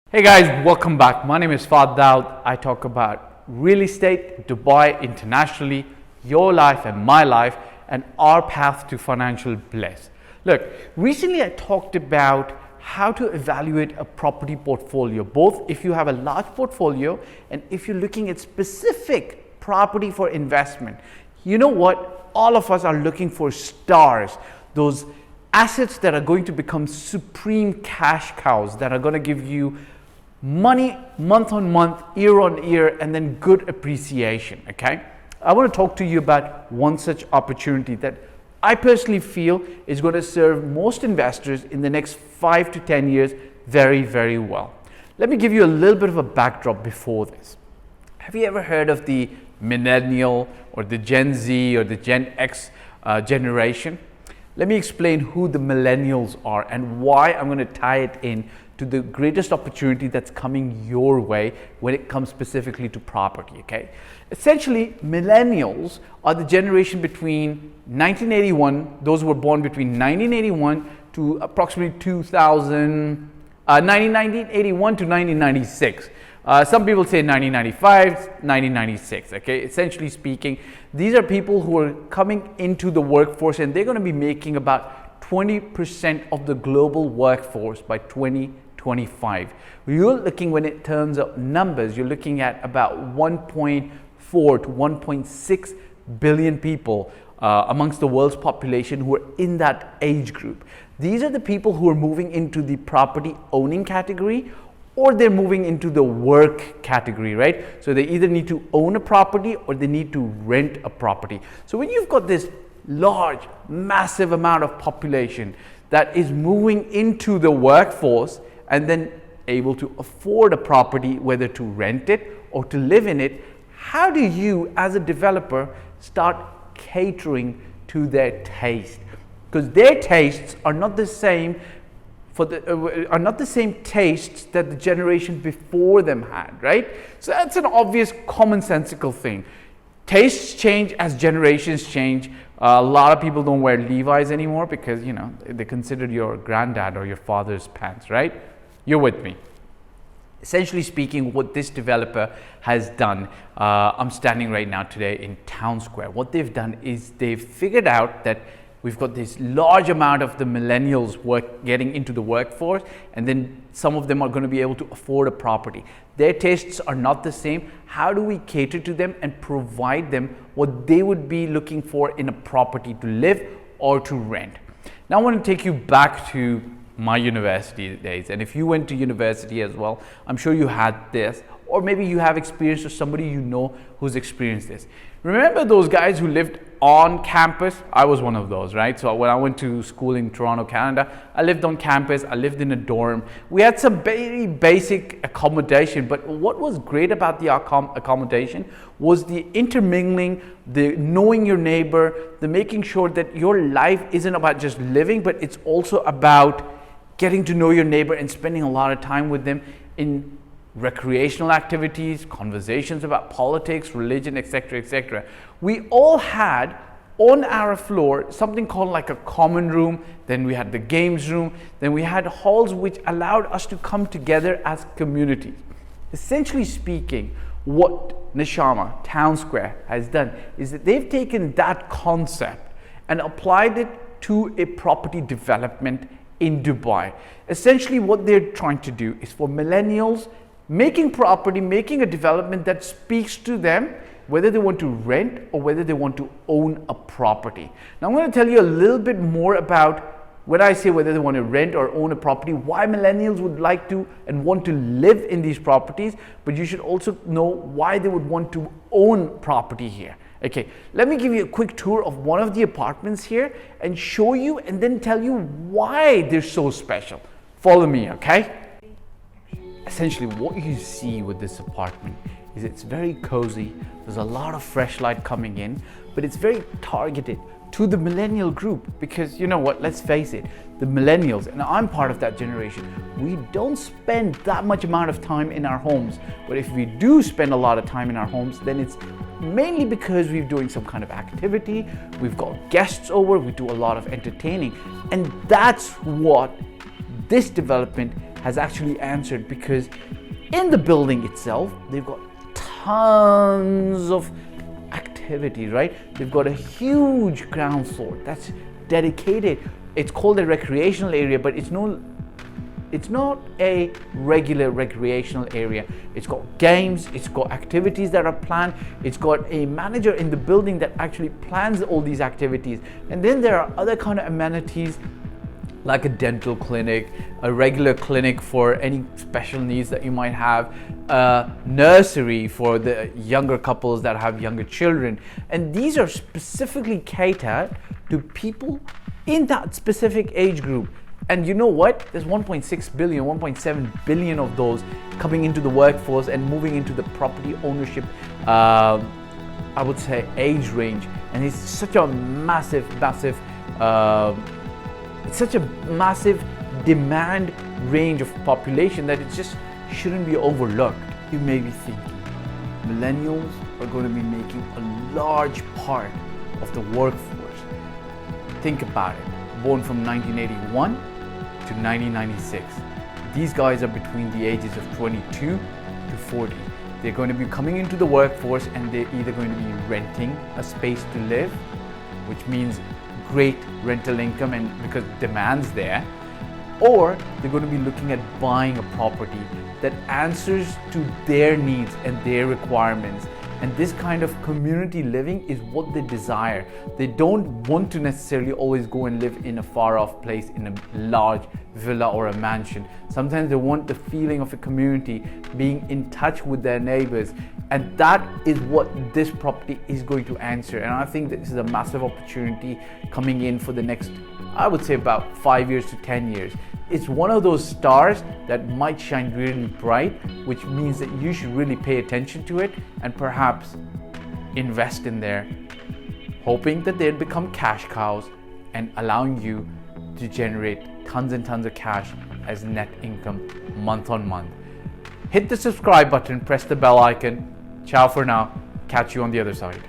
Hey guys, welcome back. My name is Fahd Dawood. I talk about real estate, Dubai, internationally, your life and my life, and our path to financial bliss. Look, recently I talked about how to evaluate a property portfolio, both if you have a large portfolio and if you're looking at specific property for investment. You know what? All of us are looking for stars, those assets that are going to become supreme cash cows that are going to give you money month on month, year on year, and then good appreciation. Okay, I want to talk to you about one such opportunity that I personally feel is going to serve most investors in the next 5 to 10 years very, very well. Let me give you a little bit of a backdrop before this. Have you ever heard of the millennial or the Gen Z or the Gen X generation? Let me explain who the millennials are and why I'm going to tie it in to the greatest opportunity that's coming your way when it comes specifically to property. Okay, essentially millennials are the generation between 1981, those who were born between 1981 to approximately 1981 to 1996. Some people say 1995, 1996. Okay, essentially speaking, these are people who are coming into the workforce and they're going to be making about 20% of the global workforce by 2025. You're looking, when it turns up numbers, you're looking at about 1.4 to 1.6 billion people amongst the world's population who are in that age group. These are the people who are moving into the property owning category, or they're moving into the work category, right? So they either need to own a property or they need to rent a property. So when you've got this large, massive amount of population that is moving into the workforce and then able to afford a property, whether to rent it or to live in it, how do you as a developer start catering to their taste? Because their tastes are not the same are not the same tastes that the generation before them had, right? So that's an obvious commonsensical thing. Tastes change as generations change. A lot of people don't wear Levi's anymore because, you know, they considered your granddad or your father's pants, right? You're with me. Essentially speaking, what this developer has done, I'm standing right now today in Town Square. What they've done is they've figured out that we've got this large amount of the millennials getting into the workforce, and then some of them are going to be able to afford a property. Their tastes are not the same. How do we cater to them and provide them what they would be looking for in a property to live or to rent? Now I want to take you back to my university days, and if you went to university as well, I'm sure you had this, or maybe you have experience or somebody you know who's experienced this. Remember those guys who lived on campus? I was one of those, right? So when I went to school in Toronto, Canada, I lived on campus. I lived in a dorm. We had some very basic accommodation, but what was great about the accommodation was the intermingling, the knowing your neighbor, the making sure that your life isn't about just living, but it's also about getting to know your neighbor and spending a lot of time with them in recreational activities, conversations about politics, religion, etc., etc. We all had on our floor something called like a common room, then we had the games room, then we had halls which allowed us to come together as communities. Essentially speaking, what Nishama Town Square has done is that they've taken that concept and applied it to a property development in Dubai. Essentially what they're trying to do is for millennials making property, making a development that speaks to them, whether they want to rent or whether they want to own a property. Now I'm going to tell you a little bit more about when I say whether they want to rent or own a property, why millennials would like to and want to live in these properties, but you should also know why they would want to own property here. Okay, let me give you a quick tour of one of the apartments here and show you and then tell you why they're so special. Follow me, okay? Essentially what you see with this apartment is it's very cozy. There's a lot of fresh light coming in, but it's very targeted to the millennial group because, you know what, let's face it, the millennials, and I'm part of that generation, we don't spend that much amount of time in our homes. But if we do spend a lot of time in our homes, then it's mainly because we're doing some kind of activity, we've got guests over, we do a lot of entertaining, and that's what this development has actually answered, because in the building itself, they've got tons of activity, right? They've got a huge ground floor that's dedicated. It's called a recreational area, but it's not a regular recreational area. It's got games, it's got activities that are planned, it's got a manager in the building that actually plans all these activities. And then there are other kind of amenities like a dental clinic, a regular clinic for any special needs that you might have, a nursery for the younger couples that have younger children. And these are specifically catered to people in that specific age group. And you know what? There's 1.6 billion, 1.7 billion of those coming into the workforce and moving into the property ownership, I would say, age range. And it's such a massive it's such a massive demand range of population that it just shouldn't be overlooked. You may be thinking, millennials are going to be making a large part of the workforce. Think about it. Born from 1981 to 1996. These guys are between the ages of 22 to 40. They're going to be coming into the workforce, and they're either going to be renting a space to live, which means great rental income and because demand's there, or they're going to be looking at buying a property that answers to their needs and their requirements. And this kind of community living is what they desire. They don't want to necessarily always go and live in a far off place in a large villa or a mansion. Sometimes they want the feeling of a community, being in touch with their neighbors. And that is what this property is going to answer. And I think this is a massive opportunity coming in for the next, I would say, about 5 years to 10 years. It's one of those stars that might shine really bright, which means that you should really pay attention to it and perhaps invest in there, hoping that they'll become cash cows and allowing you to generate tons and tons of cash as net income month on month. Hit the subscribe button, press the bell icon. Ciao for now. Catch you on the other side.